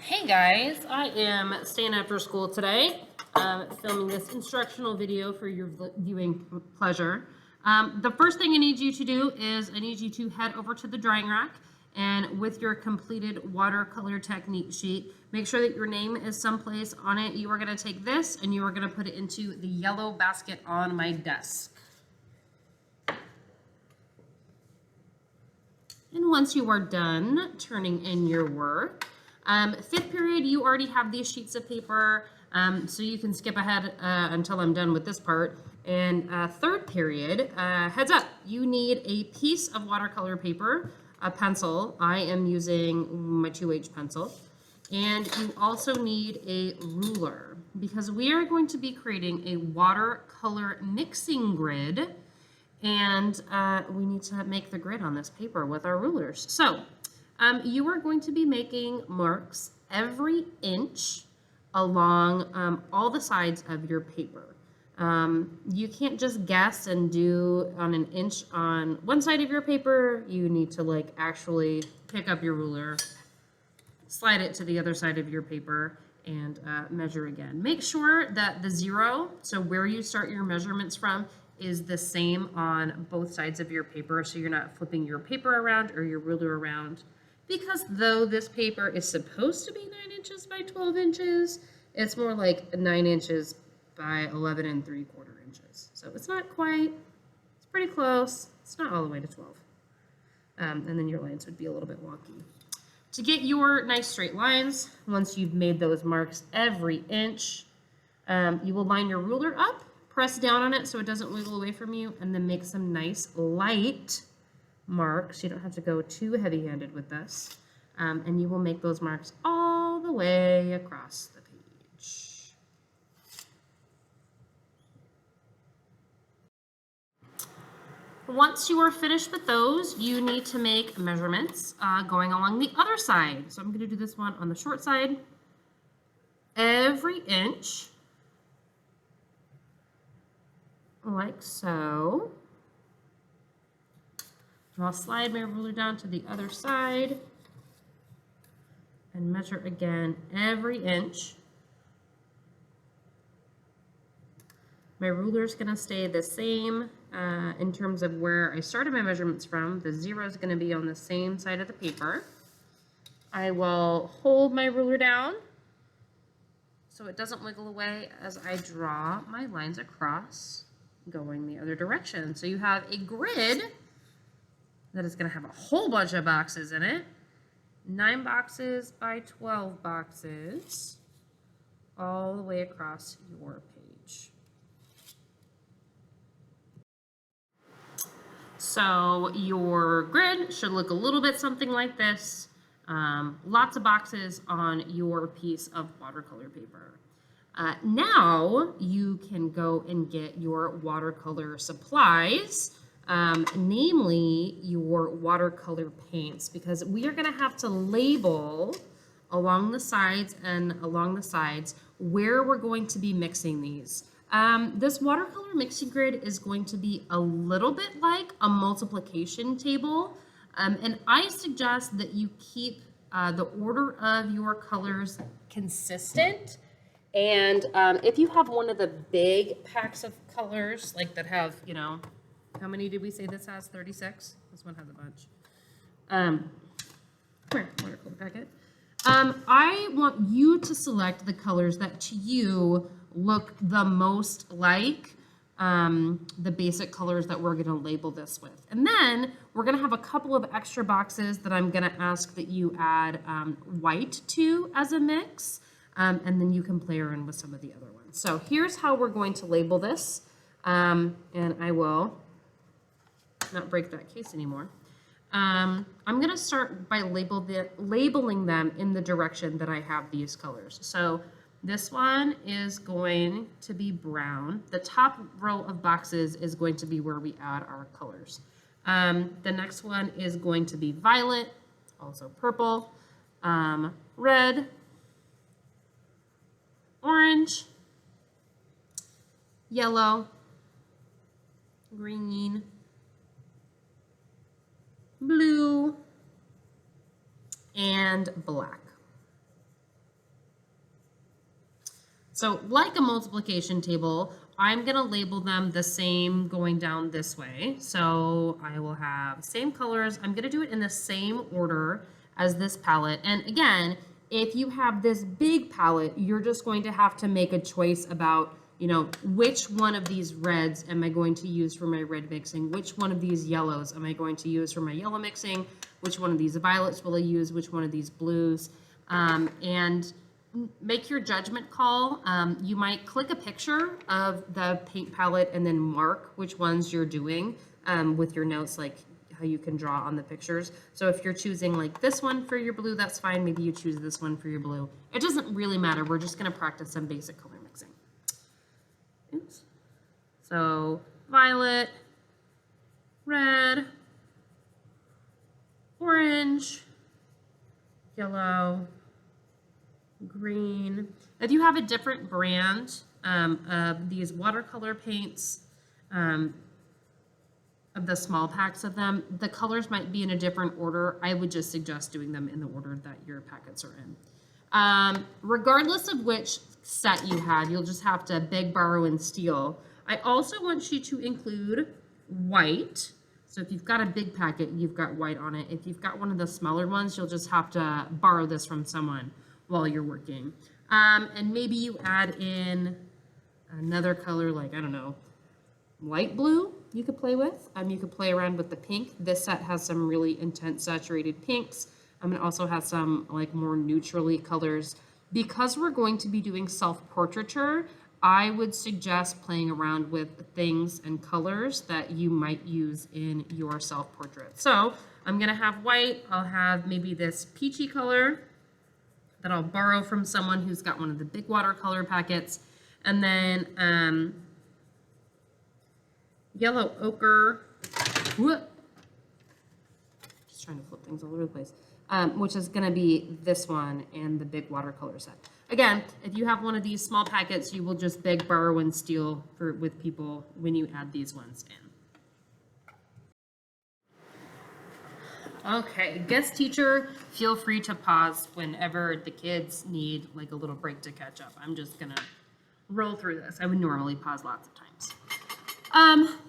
Hey guys, I am staying after school today, filming this instructional video for your viewing pleasure. The first thing I need you to do is I need you to head over to the drying rack, and with your completed watercolor technique sheet, make sure that your name is someplace on it. You are going to take this and you are going to put it into the yellow basket on my desk. And once you are done turning in your work, fifth period, you already have these sheets of paper, so you can skip ahead until I'm done with this part. And third period, heads up, you need a piece of watercolor paper, a pencil. I am using my 2H pencil. And you also need a ruler because we are going to be creating a watercolor mixing grid. And we need to make the grid on this paper with our rulers. So you are going to be making marks every inch along all the sides of your paper. You can't just guess and do on an inch on one side of your paper. You need to actually pick up your ruler, slide it to the other side of your paper, and measure again. Make sure that the zero, so where you start your measurements from, is the same on both sides of your paper, so you're not flipping your paper around or your ruler around. Because though this paper is supposed to be 9 inches by 12 inches, it's more like 9 inches by 11 3/4 inches. So it's not quite, it's pretty close. It's not all the way to 12. And then your lines would be a little bit wonky. To get your nice straight lines, once you've made those marks every inch, you will line your ruler up, press down on it so it doesn't wiggle away from you, and then make some nice light marks. You don't have to go too heavy-handed with this. And you will make those marks all the way across the page. Once you are finished with those, you need to make measurements going along the other side. So I'm going to do this one on the short side. Every inch, like so. And I'll slide my ruler down to the other side and measure again every inch. My ruler is going to stay the same in terms of where I started my measurements from. The zero is going to be on the same side of the paper. I will hold my ruler down so it doesn't wiggle away as I draw my lines across going the other direction. So you have a grid that is going to have a whole bunch of boxes in it. 9 boxes by 12 boxes all the way across your page. So your grid should look a little bit something like this. Lots of boxes on your piece of watercolor paper. Now you can go and get your watercolor supplies. Namely your watercolor paints, because we are going to have to label along the sides where we're going to be mixing these. This watercolor mixing grid is going to be a little bit like a multiplication table, and I suggest that you keep the order of your colors consistent. And if you have one of the big packs of colors, like that have, how many did we say this has? 36? This one has a bunch. Where? Watercolor packet. I want you to select the colors that to you look the most like the basic colors that we're going to label this with. And then we're going to have a couple of extra boxes that I'm going to ask that you add white to as a mix. And then you can play around with some of the other ones. So here's how we're going to label this. And I will not break that case anymore. I'm going to start by labeling them in the direction that I have these colors. So this one is going to be brown. The top row of boxes is going to be where we add our colors. The next one is going to be violet, also purple, red, orange, yellow, green, blue, and black. So like a multiplication table, I'm going to label them the same going down this way. So I will have same colors. I'm going to do it in the same order as this palette. And again, if you have this big palette, you're just going to have to make a choice about, you know, which one of these reds am I going to use for my red mixing? Which one of these yellows am I going to use for my yellow mixing? Which one of these violets will I use? Which one of these blues? And make your judgment call. You might click a picture of the paint palette and then mark which ones you're doing with your notes, like how you can draw on the pictures. So if you're choosing like this one for your blue, that's fine. Maybe you choose this one for your blue. It doesn't really matter. We're just going to practice some basic color mixing. Oops. So violet, red, orange, yellow, green. If you have a different brand of these watercolor paints, of the small packs of them, the colors might be in a different order. I would just suggest doing them in the order that your packets are in. Regardless of which set you had, you'll just have to beg, borrow, and steal. I also want you to include white. So if you've got a big packet, you've got white on it. If you've got one of the smaller ones, you'll just have to borrow this from someone while you're working. And maybe you add in another color, like, I don't know, light blue you could play with. You could play around with the pink. This set has some really intense saturated pinks. It also has some like more neutrally colors. Because we're going to be doing self-portraiture, I would suggest playing around with things and colors that you might use in your self-portrait. So I'm gonna have white. I'll have maybe this peachy color that I'll borrow from someone who's got one of the big watercolor packets. And then yellow ochre, whoop, just trying to flip things all over the place, which is going to be this one and the big watercolor set. Again, if you have one of these small packets, you will just beg, borrow, and steal with people when you add these ones in. Okay, guest teacher, feel free to pause whenever the kids need like a little break to catch up. I'm just going to roll through this. I would normally pause lots of times.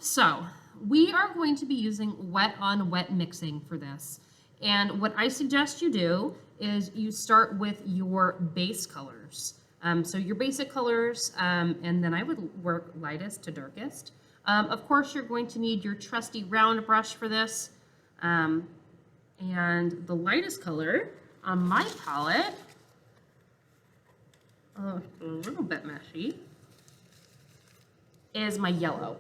So we are going to be using wet on wet mixing for this. And what I suggest you do is you start with your base colors. So your basic colors, and then I would work lightest to darkest. Of course, you're going to need your trusty round brush for this. And the lightest color on my palette, a little bit messy, is my yellow.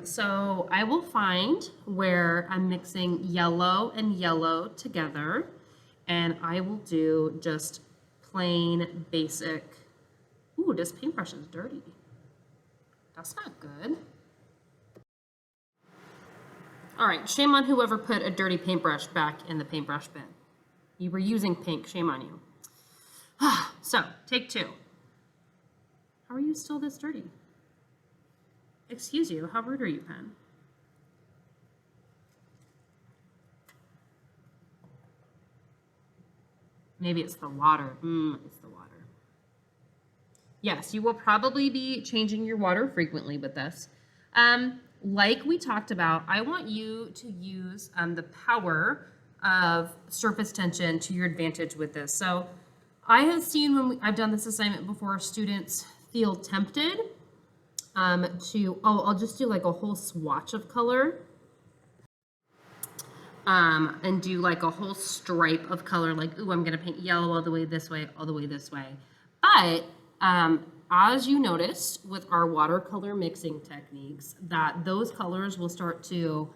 So I will find where I'm mixing yellow and yellow together, and I will do just plain basic. Ooh, this paintbrush is dirty. That's not good. All right, shame on whoever put a dirty paintbrush back in the paintbrush bin. You were using pink, shame on you. So, take two. How are you still this dirty? Excuse you, how rude are you, pen? Maybe it's the water. It's the water. Yes, you will probably be changing your water frequently with this. Like we talked about, I want you to use the power of surface tension to your advantage with this. So I have seen when I've done this assignment before, students feel tempted I'll just do like a whole swatch of color and do like a whole stripe of color, like, ooh, I'm gonna paint yellow all the way this way, all the way this way. But as you noticed with our watercolor mixing techniques, that those colors will start to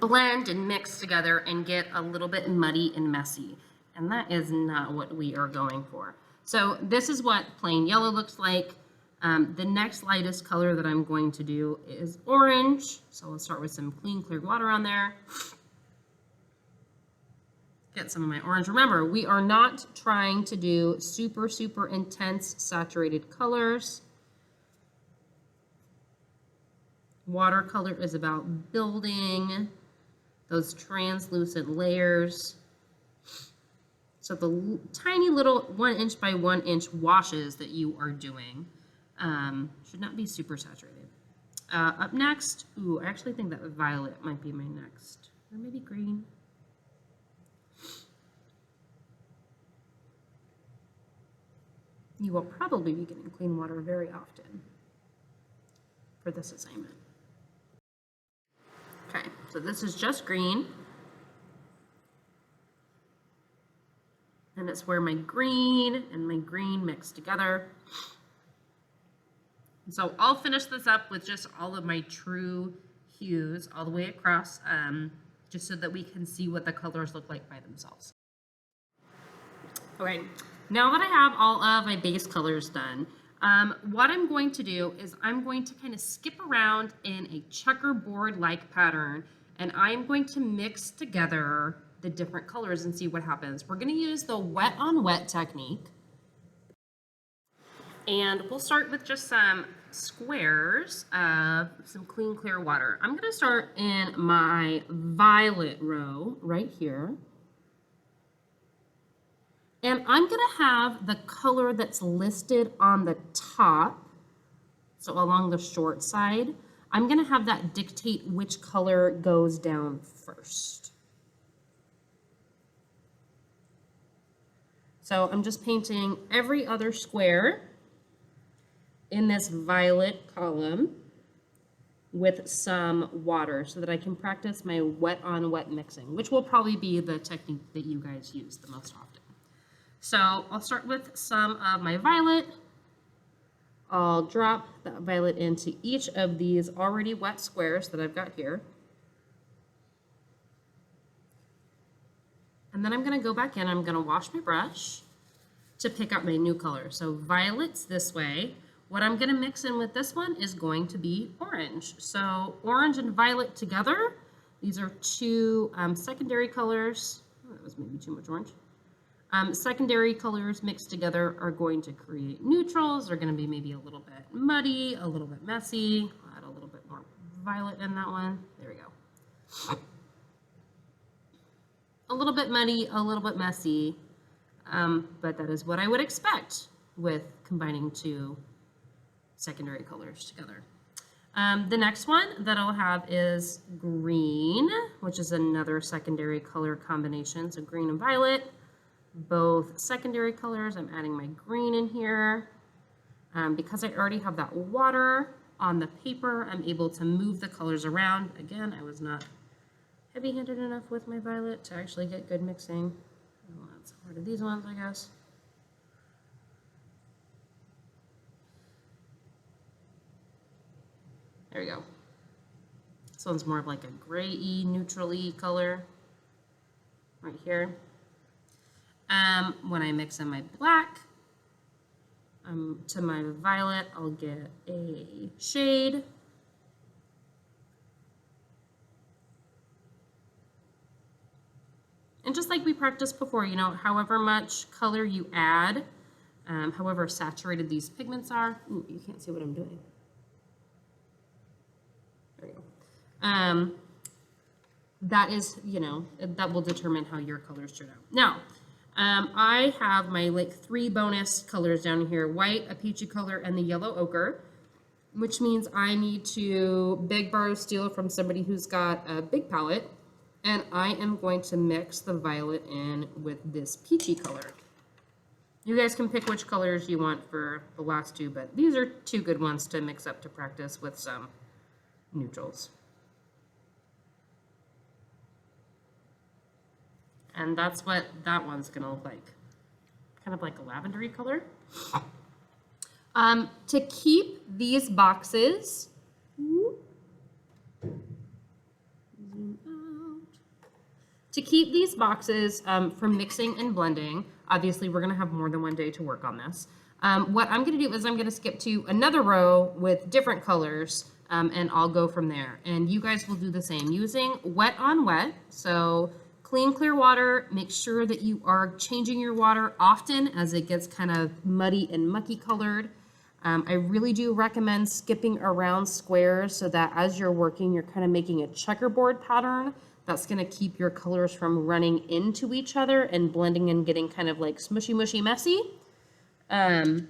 blend and mix together and get a little bit muddy and messy. And that is not what we are going for. So this is what plain yellow looks like. The next lightest color that I'm going to do is orange. So let's start with some clean, clear water on there. Get some of my orange. Remember, we are not trying to do super, super intense saturated colors. Watercolor is about building those translucent layers. So the tiny little 1 inch by 1 inch washes that you are doing should not be super saturated. Up next, ooh, I actually think that violet might be my next, or maybe green. You will probably be getting clean water very often for this assignment. Okay, so this is just green. And it's where my green and my green mix together. So I'll finish this up with just all of my true hues all the way across, just so that we can see what the colors look like by themselves. Okay, now that I have all of my base colors done, what I'm going to do is I'm going to kind of skip around in a checkerboard-like pattern, and I'm going to mix together the different colors and see what happens. We're going to use the wet on wet technique. And we'll start with just some squares of some clean, clear water. I'm going to start in my violet row right here. And I'm going to have the color that's listed on the top, so along the short side, I'm going to have that dictate which color goes down first. So I'm just painting every other square in this violet column with some water so that I can practice my wet on wet mixing, which will probably be the technique that you guys use the most often. So I'll start with some of my violet. I'll drop that violet into each of these already wet squares that I've got here. And then I'm going to go back in, I'm going to wash my brush to pick up my new color. So violet's this way. What I'm going to mix in with this one is going to be orange. So orange and violet together, these are two secondary colors. Oh, that was maybe too much orange. Secondary colors mixed together are going to create neutrals. They're going to be maybe a little bit muddy, a little bit messy. I'll add a little bit more violet in that one. There we go. A little bit muddy, a little bit messy, but that is what I would expect with combining two secondary colors together. The next one that I'll have is green, which is another secondary color combination. So green and violet, both secondary colors. I'm adding my green in here. Because I already have that water on the paper, I'm able to move the colors around. Again, I was not heavy-handed enough with my violet to actually get good mixing. Well, that's part of these ones, I guess. There we go. This one's more of like a gray-y, neutral-y color right here. When I mix in my black to my violet, I'll get a shade. And just like we practiced before, you know, however much color you add, however saturated these pigments are, ooh, you can't see what I'm doing. There you go. That is, you know, that will determine how your colors turn out. Now, I have my like 3 bonus colors down here, white, a peachy color, and the yellow ochre, which means I need to beg, borrow, steal from somebody who's got a big palette, and I am going to mix the violet in with this peachy color. You guys can pick which colors you want for the last two, but these are 2 good ones to mix up to practice with some neutrals. And that's what that one's gonna look like. Kind of like a lavendery color. To keep these boxes, from mixing and blending, obviously we're gonna have more than one day to work on this. What I'm gonna do is I'm gonna skip to another row with different colors, and I'll go from there. And you guys will do the same using wet on wet. So clean, clear water. Make sure that you are changing your water often as it gets kind of muddy and mucky colored. I really do recommend skipping around squares so that as you're working, you're kind of making a checkerboard pattern That's going to keep your colors from running into each other and blending and getting kind of like smushy, mushy, messy. And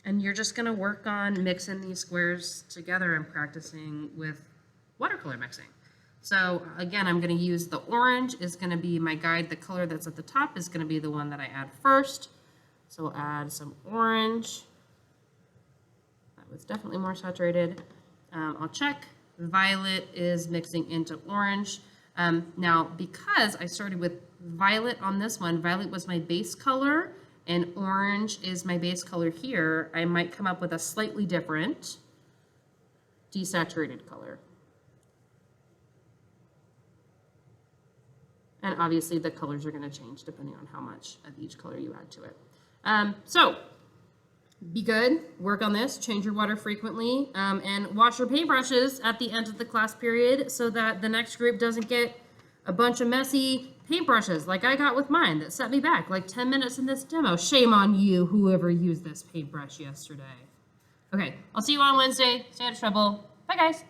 you're just going to work on mixing these squares together and practicing with watercolor mixing. So again, I'm going to use the orange is going to be my guide. The color that's at the top is going to be the one that I add first. So we'll add some orange. That was definitely more saturated. I'll check. Violet is mixing into orange. Now, because I started with violet on this one, violet was my base color, and orange is my base color here, I might come up with a slightly different desaturated color. And obviously the colors are going to change depending on how much of each color you add to it. So be good, work on this, change your water frequently, and wash your paintbrushes at the end of the class period so that the next group doesn't get a bunch of messy paintbrushes like I got with mine that set me back like 10 minutes in this demo. Shame on you, whoever used this paintbrush yesterday. Okay, I'll see you on Wednesday. Stay out of trouble. Bye, guys.